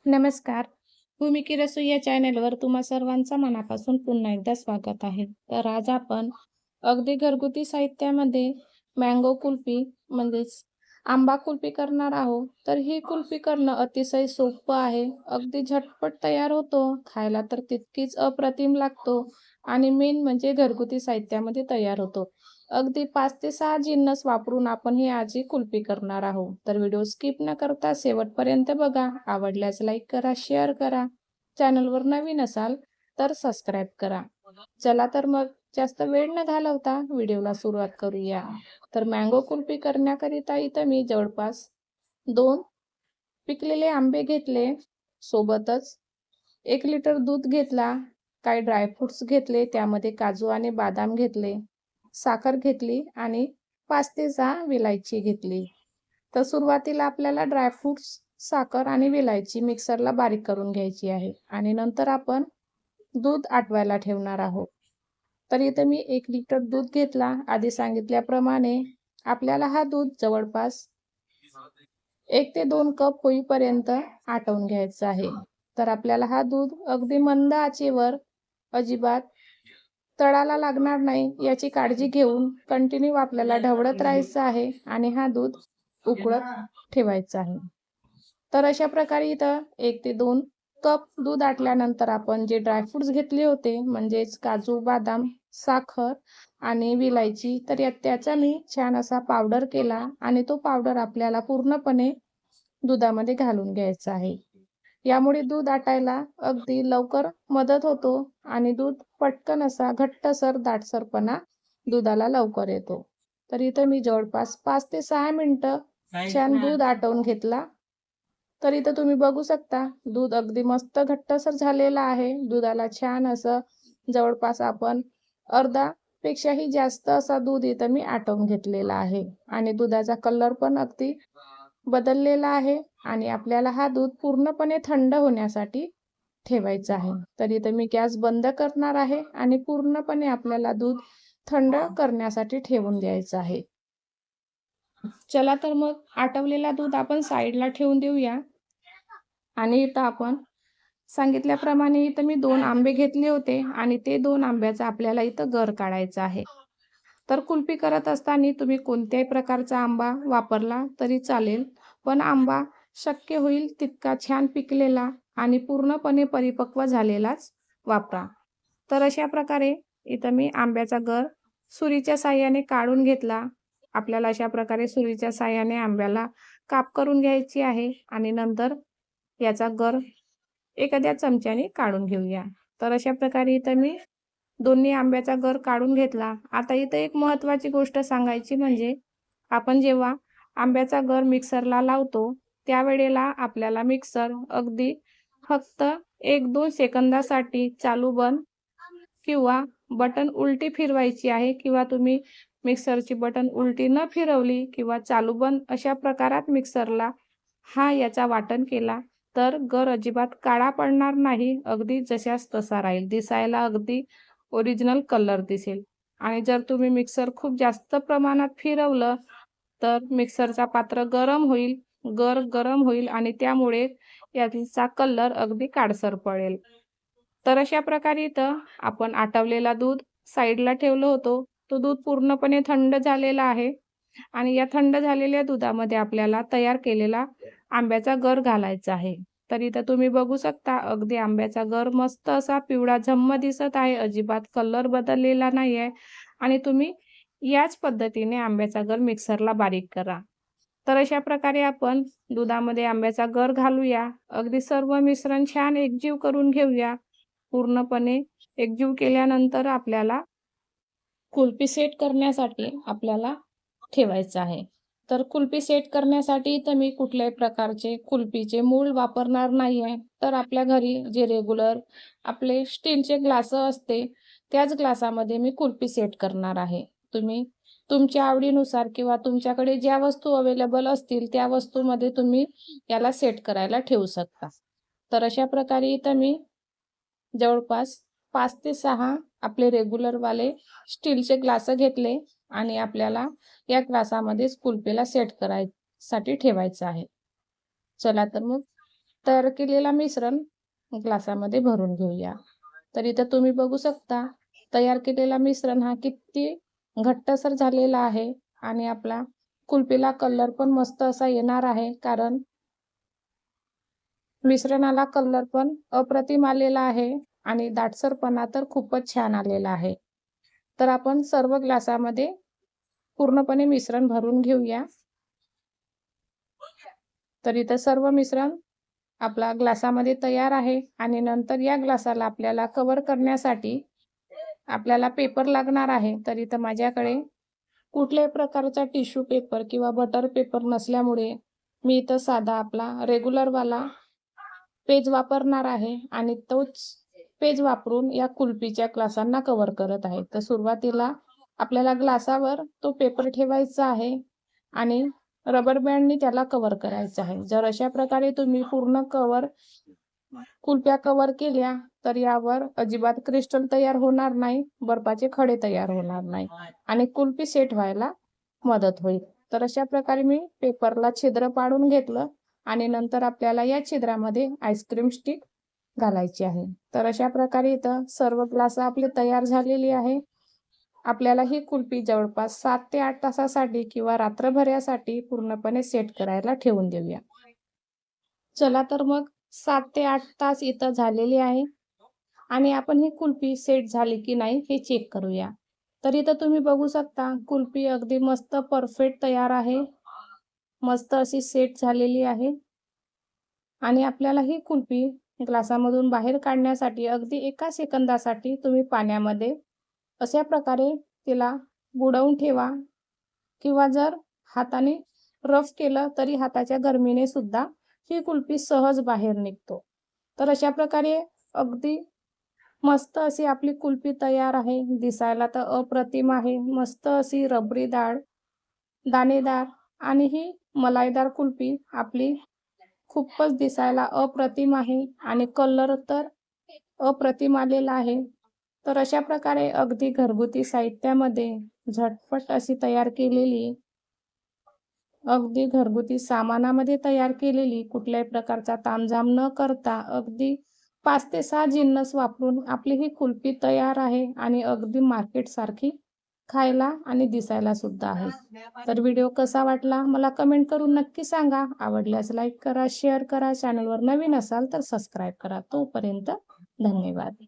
नमस्कार. भूमिकी रसोई या चॅनेलवर तुम्हा सर्वांचं मनापासून पुन्हा एकदा स्वागत आहे. तर आज आपण अगदी घरगुती साहित्यामध्ये मँगो कुल्फी म्हणजेच आंबा कुल्फी करणार आहोत. तर ही कुल्फी करणं अतिशय सोपं आहे. अगदी झटपट तयार होतो. खायला तर तितकीच अप्रतिम लागतो आणि मेन म्हणजे घरगुती साहित्यामध्ये तयार होतो. अगदी 5 ते 6 जिन्नस वापरून आपण ही आज ही कुल्फी करणार आहोत. तर व्हिडिओ स्किप न करता शेवटपर्यंत बघा. आवडल्यास लाईक करा, शेअर करा. चॅनलवर नवीन असाल तर सबस्क्राईब करा. चला तर मग जास्त वेळ न घालवता व्हिडिओला सुरुवात करूया. तर मँगो कुल्फी करण्याकरिता इथं मी जवळपास 2 पिकलेले आंबे घेतले. सोबतच 1 लिटर दूध घेतला. काही ड्रायफ्रुट्स घेतले. त्यामध्ये काजू आणि बदाम घेतले. साखर घेतली आणि 5 ते 6 विलायची घेतली. तर सुरुवातीला आपल्याला ड्रायफ्रुट्स, साखर आणि विलायची मिक्सरला बारीक करून घ्यायची आहे आणि नंतर आपण दूध आटवायला ठेवणार आहोत. तर इथं मी 1 लिटर दूध घेतला. आधी सांगितल्याप्रमाणे आपल्याला हा दूध जवळपास 1 ते 2 कप होईपर्यंत आटवून घ्यायचं आहे. तर आपल्याला हा दूध अगदी मंद आचेवर अजिबात तळाला लागणार नाही याची काळजी घेऊन कंटिन्यू आपल्याला ढवळत राहायचं आहे आणि हा दूध उकळत ठेवायचा आहे. तर अशा प्रकारे इथं 1 ते 2 कप दूध आटल्यानंतर आपण जे ड्रायफ्रुट्स घेतले होते म्हणजेच काजू, बदाम, साखर आणि विलायची तर त्याचा मी छान असा पावडर केला आणि तो पावडर आपल्याला पूर्णपणे दुधामध्ये घालून घ्यायचा आहे. यामुळे दूध आटायला अगदी लवकर मदत होतो आणि दूध पटकन असा घट्टसर दाटसरपणा दुधाला लवकर येतो. तर इथं मी जवळपास 5 ते 6 मिनिटं छान दूध आटवून घेतला. तर इथं तुम्ही बघू शकता दूध अगदी मस्त घट्टसर झालेलं आहे. दुधाला छान असं जवळपास आपण अर्धा पेक्षाही जास्त असा दूध इथं मी आटवून घेतलेला आहे आणि दुधाचा कलर पण अगदी बदललेला आहे आणि आपल्याला हा दूध पूर्णपणे थंड होण्यासाठी ठेवायचा आहे. तर इथं मी गॅस बंद करणार आहे आणि पूर्णपणे आपल्याला दूध थंड करण्यासाठी ठेवून द्यायचं आहे. चला तर मग आटवलेला दूध आपण साईडला ठेवून देऊया आणि इथं आपण सांगितल्याप्रमाणे इथं मी 2 आंबे घेतले होते आणि ते 2 आंब्याचा आपल्याला इथं गर काढायचा आहे. तर कुल्फी करत असताना तुम्ही कोणत्याही प्रकारचा आंबा वापरला तरी चालेल, पण आंबा शक्य होईल तितका छान पिकलेला आणि पूर्णपणे परिपक्व झालेलाच वापरा. तर अशा प्रकारे इथं मी आंब्याचा गर सुरीच्या साहाय्याने काढून घेतला. आपल्याला अशा प्रकारे सुरीच्या साहाय्याने आंब्याला काप करून घ्यायची आहे आणि नंतर याचा गर एखाद्या चमच्याने काढून घेऊया. तर अशा प्रकारे इथं मी दोन्ही आंब्याचा गर काढून घेतला. आता इथं एक महत्त्वाची गोष्ट सांगायची म्हणजे आपण जेव्हा आंब्याचा गर मिक्सरला लावतो, त्यावेळेला आपल्याला मिक्सर अगदी फक्त 1-2 सेकंदासाठी चालू बंद किंवा बटन उलटी फिरवायची आहे किंवा तुम्ही मिक्सरची बटन उलटी न फिरवली किंवा चालू बंद अशा प्रकारात मिक्सरला याचा वाटण केला, तर गर अजिबात काळा पडणार नाही. अगदी जशास तसा राहील. दिसायला अगदी ओरिजिनल कलर दिसेल आणि जर तुम्ही मिक्सर खूप जास्त प्रमाणात फिरवलं, तर मिक्सरचा पात्र गरम होईल, गर गरम होईल आणि त्यामुळे याचा कलर अगदी काळसर पडेल. तर अशा प्रकारे इथं आपण आटवलेला दूध साईडला ठेवलं होतं. तो दूध पूर्णपणे थंड झालेला आहे आणि या थंड झालेल्या दुधामध्ये आपल्याला तयार केलेला आंब्याचा गर घालायचा आहे. तर इथं तुम्ही बघू शकता अगदी आंब्याचा गर मस्त असा पिवळा झम्म दिसत आहे. अजिबात कलर बदललेला नाही आहे आणि तुम्ही याच पद्धतीने आंब्याचा गर मिक्सरला बारीक करा. तर अशा प्रकारे आपण दुधामध्ये आंब्याचा गर घालूया. अगदी सर्व मिश्रण छान एकजीव करून घेऊया. पूर्णपणे एकजीव केल्यानंतर आपल्याला कुल्फी सेट करण्यासाठी आपल्याला ठेवायचं आहे. तर कुल्फी सेट करण्यासाठी इथं मी कुठल्याही प्रकारचे कुल्फीचे मूळ वापरणार नाही आहे. तर आपल्या घरी जे रेग्युलर आपले स्टीलचे ग्लास असते, त्याच ग्लासामध्ये मी कुल्फी सेट करणार आहे. तुम्ही तुमच्या आवडीनुसार किंवा तुमच्याकडे ज्या वस्तू अवेलेबल असतील, त्या वस्तूमध्ये तुम्ही याला सेट करायला ठेवू शकता. तर अशा प्रकारे इथं मी जवळपास 5 ते 6 आपले रेग्युलरवाले स्टीलचे ग्लास घेतले आणि आपल्याला या ग्लासामध्येच कुल्फीला सेट करायसाठी ठेवायचं आहे. चला तर मग तयार केलेला मिश्रण ग्लासामध्ये भरून घेऊया. तर इथं तुम्ही बघू शकता तयार केलेला मिश्रण हा किती घट्टसर झालेला आहे आणि आपला कुल्फीला कलर पण मस्त असा येणार आहे, कारण मिश्रणाला कलर पण अप्रतिम आलेला आहे आणि दाटसरपणा तर खूपच छान आलेला आहे. तर आपण सर्व ग्लासामध्ये पूर्णपणे मिश्रण भरून घेऊया. तर इथं सर्व मिश्रण आपला ग्लासामध्ये तयार आहे आणि नंतर या ग्लासाला आपल्याला कव्हर करण्यासाठी आपल्याला पेपर लागणार आहे. तर इथं माझ्याकडे कुठल्याही प्रकारचा टिश्यू पेपर किंवा बटर पेपर नसल्यामुळे मी इथं साधा आपला रेग्युलरवाला पेज वापरणार आहे आणि तोच पेज वापरून या कुल्फीच्या ग्लासांना कव्हर करत आहे. तर सुरुवातीला आपल्याला ग्लासावर तो पेपर ठेवायचा आहे आणि रबर बँडनी त्याला कव्हर करायचं आहे. जर अशा प्रकारे तुम्ही पूर्ण कुल्फ्या कव्हर केल्या तर यावर अजिबात क्रिस्टल तयार होणार नाही, बर्फाचे खडे तयार होणार नाही आणि कुल्फी सेट व्हायला मदत होईल. तर अशा प्रकारे मी पेपरला छिद्र पाडून घेतलं आणि नंतर आपल्याला या छिद्रामध्ये आईस्क्रीम स्टिक घालायची आहे. तर अशा प्रकारे इथं सर्व ग्लास आपले तयार झालेली आहे. आपल्याला ही कुल्फी जवळपास 7 ते 8 तासासाठी किंवा रात्रभरासाठी पूर्णपणे सेट करायला ठेवून देऊया. चला तर मग 7 ते 8 तास इथं झालेले आहे आणि आपण ही कुल्फी सेट झाली की नाही हे चेक करूया. तर इथं तुम्ही बघू शकता कुल्फी अगदी मस्त परफेक्ट तयार आहे. मस्त अशी सेट झालेली आहे आणि आपल्याला ही कुल्फी ग्लासामधून बाहेर काढण्यासाठी अगदी 1 सेकंदासाठी तुम्ही पाण्यामध्ये अशा प्रकारे तिला बुडवून ठेवा किंवा जर हाताने रफ केलं तरी हाताच्या गरमीने सुद्धा ही कुल्फी सहज बाहेर निघतो. तर अशा प्रकारे अगदी मस्त अशी आपली कुल्फी तयार आहे. दिसायला तर अप्रतिम आहे. मस्त अशी रबरीदार, दाणेदार आणि ही मलाईदार कुल्फी आपली खूपच दिसायला अप्रतिम आहे आणि कलर तर अप्रतिम आलेला आहे. तर अशा प्रकारे अगदी घरगुती साहित्यामध्ये झटपट अशी तयार केलेली, अगदी घरगुती सामानामध्ये तयार केलेली, कुठल्याही प्रकारचा तामझाम न करता अगदी 5 ते 6 जिन्नस वापरून आपली ही कुल्फी तयार आहे आणि अगदी मार्केटसारखी खायला आणि दिसायला सुद्धा आहे. तर व्हिडिओ कसा वाटला मला कमेंट करून नक्की सांगा. आवडल्यास लाईक करा, शेअर करा. चॅनलवर नवीन असाल तर सबस्क्राईब करा. तोपर्यंत धन्यवाद.